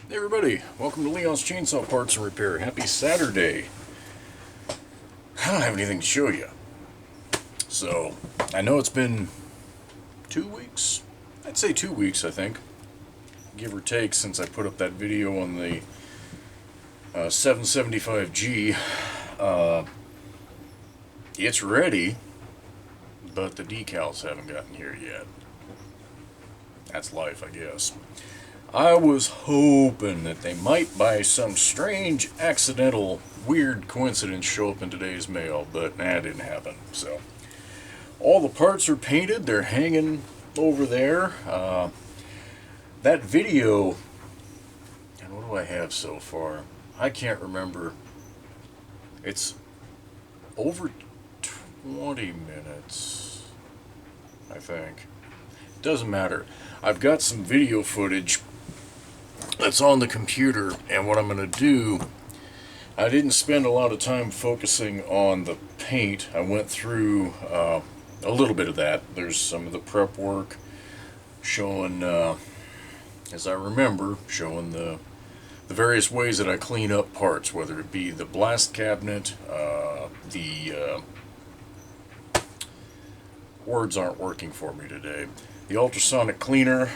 Hey everybody, welcome to Leon's Chainsaw Parts and Repair. Happy Saturday. I don't have anything to show you. So, I know it's been 2 weeks. I'd say 2 weeks, I think. Give or take, since I put up that video on the 775G. It's ready, but the decals haven't gotten here yet. That's life, I guess. I was hoping that they might, by some strange, accidental, weird coincidence, show up in today's mail, but that didn't happen. So, all the parts are painted. They're hanging over there. That video, and what do I have so far? I can't remember. It's over 20 minutes, I think. Doesn't matter. I've got some video footage that's on the computer, and what I'm going to do, I didn't spend a lot of time focusing on the paint. I went through a little bit of that. There's some of the prep work showing, as I remember, showing the various ways that I clean up parts, whether it be the blast cabinet, the words aren't working for me today. The ultrasonic cleaner,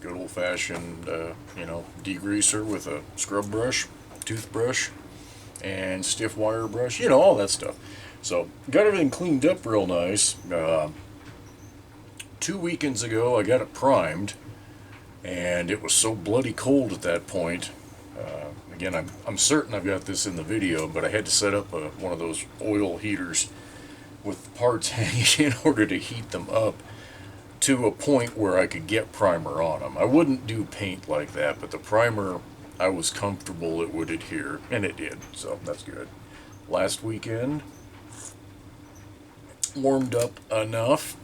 good old-fashioned, degreaser with a scrub brush, toothbrush, and stiff wire brush, all that stuff. So, got everything cleaned up real nice. 2 weekends ago, I got it primed, and it was so bloody cold at that point. Again, I'm certain I've got this in the video, but I had to set up one of those oil heaters with parts hanging in order to heat them up to a point where I could get primer on them. I wouldn't do paint like that, but the primer, I was comfortable it would adhere, and it did, so that's good. Last weekend, warmed up enough.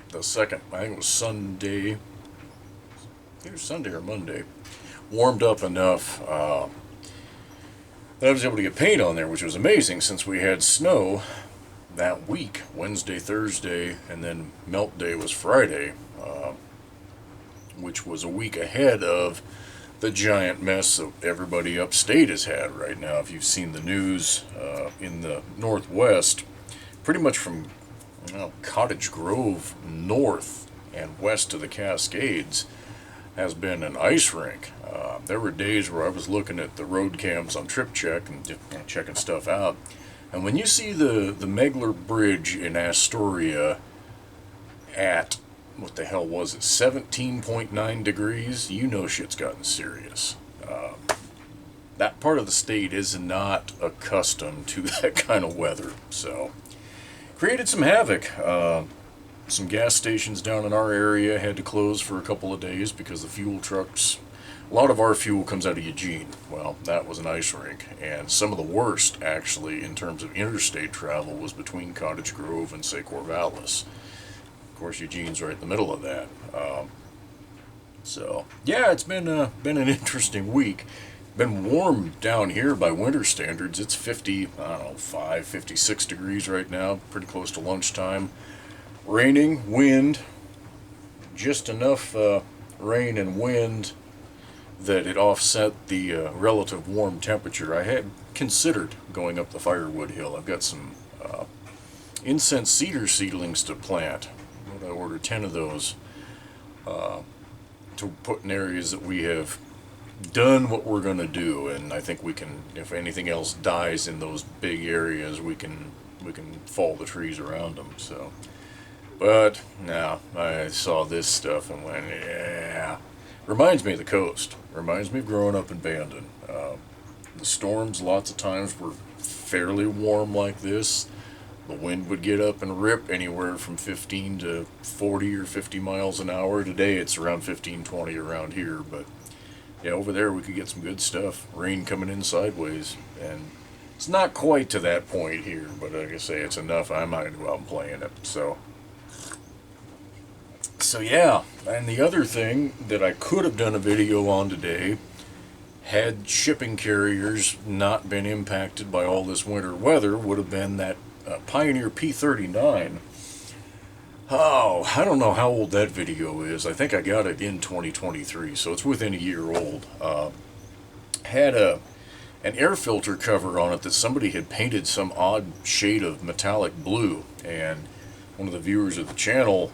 The second, I think it was Sunday, either Sunday or Monday, warmed up enough that I was able to get paint on there, which was amazing since we had snow that week, Wednesday, Thursday, and then melt day was Friday, which was a week ahead of the giant mess that everybody upstate has had right now. If you've seen the news in the Northwest, pretty much from Cottage Grove north and west to the Cascades has been an ice rink. There were days where I was looking at the road cams on Trip Check and checking stuff out. And when you see the Megler Bridge in Astoria at, what the hell was it, 17.9 degrees, you know shit's gotten serious. That part of the state is not accustomed to that kind of weather, so created some havoc. Some gas stations down in our area had to close for a couple of days because the fuel trucks, a lot of our fuel comes out of Eugene. Well, that was an ice rink, and some of the worst, actually, in terms of interstate travel, was between Cottage Grove and, say, Corvallis. Of course, Eugene's right in the middle of that. So, yeah, it's been an interesting week. Been warm down here by winter standards. It's 56 degrees right now, pretty close to lunchtime. Raining, wind, just enough rain and wind that it offset the relative warm temperature. I had considered going up the firewood hill. I've got some incense cedar seedlings to plant. I ordered 10 of those to put in areas that we have done what we're going to do, and I think we can, if anything else dies in those big areas, we can fall the trees around them. So, but no, I saw this stuff and went, yeah. Reminds me of the coast. Reminds me of growing up in Bandon. The storms, lots of times, were fairly warm like this. The wind would get up and rip anywhere from 15 to 40 or 50 miles an hour. Today it's around 15, 20 around here, but yeah, over there we could get some good stuff. Rain coming in sideways, and it's not quite to that point here, but like I say, it's enough. I might go out and play in it. So yeah, and the other thing that I could have done a video on today, had shipping carriers not been impacted by all this winter weather, would have been that Pioneer P39 Oh, I don't know how old that video is. I think I got it in 2023, so it's within a year old. Had an air filter cover on it that somebody had painted some odd shade of metallic blue, and one of the viewers of the channel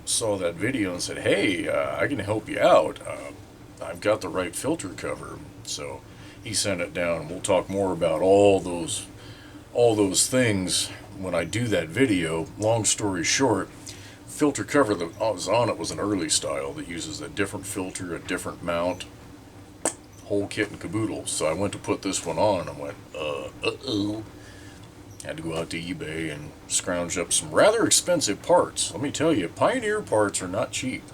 saw that video and said, "Hey, I can help you out. I've got the right filter cover." So he sent it down, and we'll talk more about all those things when I do that video. Long story short, filter cover that was on it was an early style that uses a different filter, a different mount, whole kit and caboodle. So I went to put this one on, and I went, uh-oh. Had to go out to eBay and scrounge up some rather expensive parts. Let me tell you, Pioneer parts are not cheap.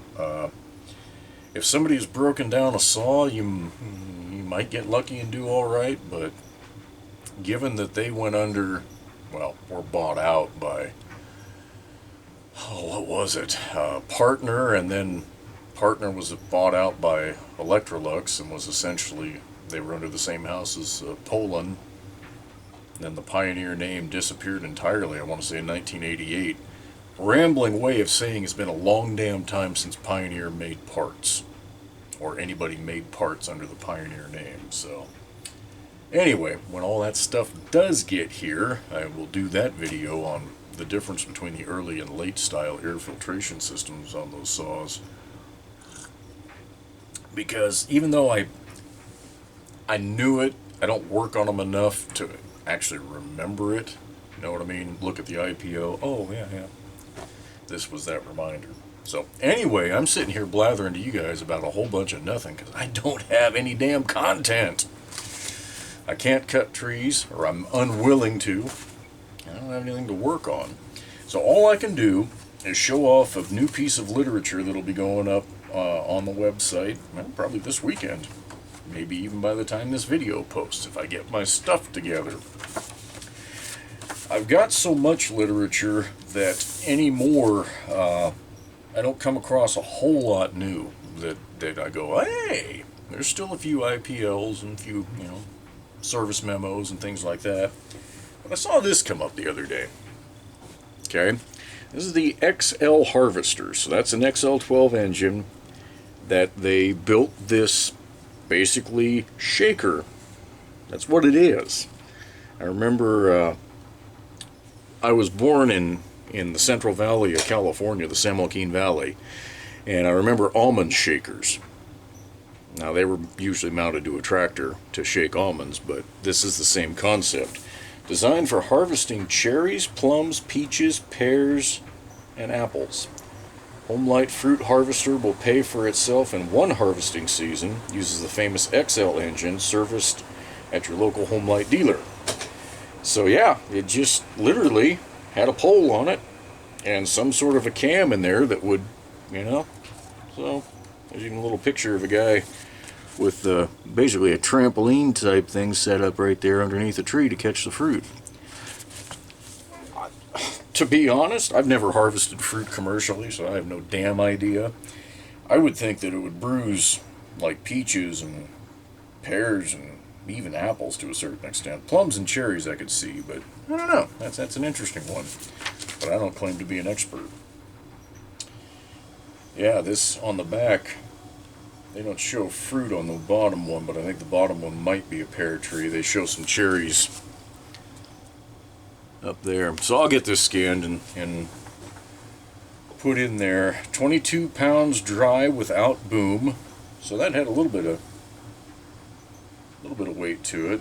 If somebody's broken down a saw, you might get lucky and do all right, but given that they went under, well, were bought out by, what was it? Partner, and then Partner was bought out by Electrolux and was essentially, they were under the same house as Poland. Then the Pioneer name disappeared entirely, I want to say in 1988. Rambling way of saying it's been a long damn time since Pioneer made parts. Or anybody made parts under the Pioneer name, so. Anyway, when all that stuff does get here, I will do that video on the difference between the early and late style air filtration systems on those saws. Because even though I knew it, I don't work on them enough to actually remember it. You know what I mean? Look at the IPO. Oh, yeah. This was that reminder. So, anyway, I'm sitting here blathering to you guys about a whole bunch of nothing because I don't have any damn content. I can't cut trees, or I'm unwilling to. I don't have anything to work on. So all I can do is show off a new piece of literature that'll be going up on the website, well, probably this weekend. Maybe even by the time this video posts, if I get my stuff together. I've got so much literature that anymore, I don't come across a whole lot new that I go, hey, there's still a few IPLs and a few, service memos and things like that. But I saw this come up the other day. Okay, this is the XL Harvester. So that's an XL12 engine that they built this basically shaker. That's what it is. I remember I was born in the Central Valley of California, the San Joaquin Valley, and I remember almond shakers. Now, they were usually mounted to a tractor to shake almonds, but this is the same concept. Designed for harvesting cherries, plums, peaches, pears, and apples. Homelite fruit harvester will pay for itself in one harvesting season. Uses the famous XL engine serviced at your local Homelite dealer. So yeah, it just literally had a pole on it and some sort of a cam in there that would, so there's even a little picture of a guy with basically a trampoline type thing set up right there underneath a tree to catch the fruit. To be honest, I've never harvested fruit commercially, so I have no damn idea. I would think that it would bruise like peaches and pears and even apples to a certain extent. Plums and cherries I could see, but I don't know. That's an interesting one. But I don't claim to be an expert. Yeah, this on the back, they don't show fruit on the bottom one, but I think the bottom one might be a pear tree. They show some cherries up there. So I'll get this scanned and put in there. 22 pounds dry without boom. So that had a little bit of weight to it.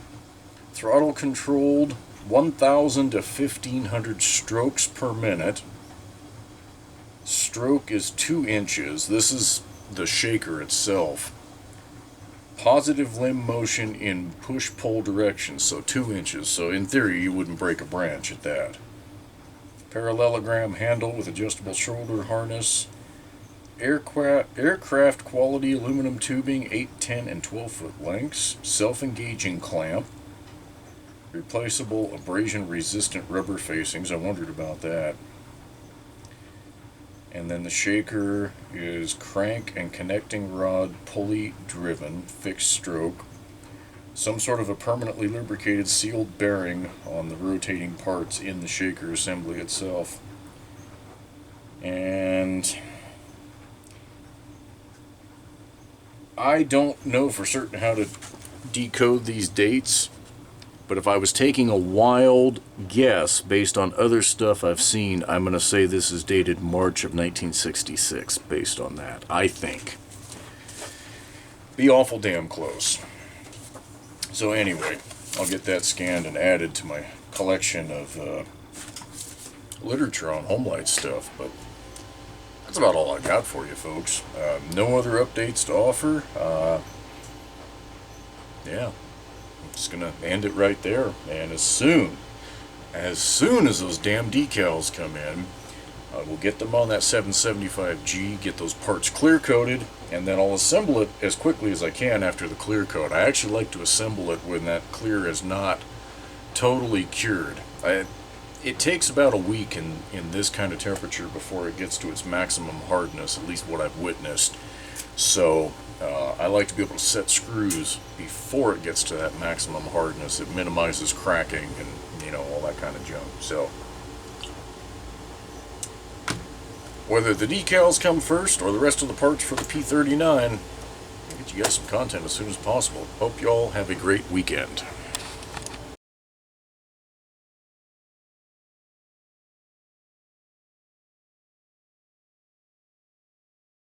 Throttle controlled, 1,000 to 1,500 strokes per minute. Stroke is 2 inches. This is the shaker itself. Positive limb motion in push-pull direction, so 2 inches. So in theory, you wouldn't break a branch at that. Parallelogram handle with adjustable shoulder harness. Aircraft quality aluminum tubing, 8, 10, and 12 foot lengths. Self-engaging clamp. Replaceable abrasion-resistant rubber facings. I wondered about that. And then the shaker is crank and connecting rod pulley driven, fixed stroke. Some sort of a permanently lubricated sealed bearing on the rotating parts in the shaker assembly itself. And I don't know for certain how to decode these dates, but if I was taking a wild guess based on other stuff I've seen, I'm going to say this is dated March of 1966 based on that, I think. Be awful damn close. So anyway, I'll get that scanned and added to my collection of literature on Homelite stuff, but that's about all I got for you folks. No other updates to offer. Yeah, I'm just gonna end it right there. And as soon as those damn decals come in, we'll get them on that 775G, get those parts clear coated, and then I'll assemble it as quickly as I can after the clear coat. I actually like to assemble it when that clear is not totally cured. It takes about a week in this kind of temperature before it gets to its maximum hardness, at least what I've witnessed. So I like to be able to set screws before it gets to that maximum hardness. It minimizes cracking and, you know, all that kind of junk. So whether the decals come first or the rest of the parts for the P39, I'll get you guys some content as soon as possible. Hope you all have a great weekend.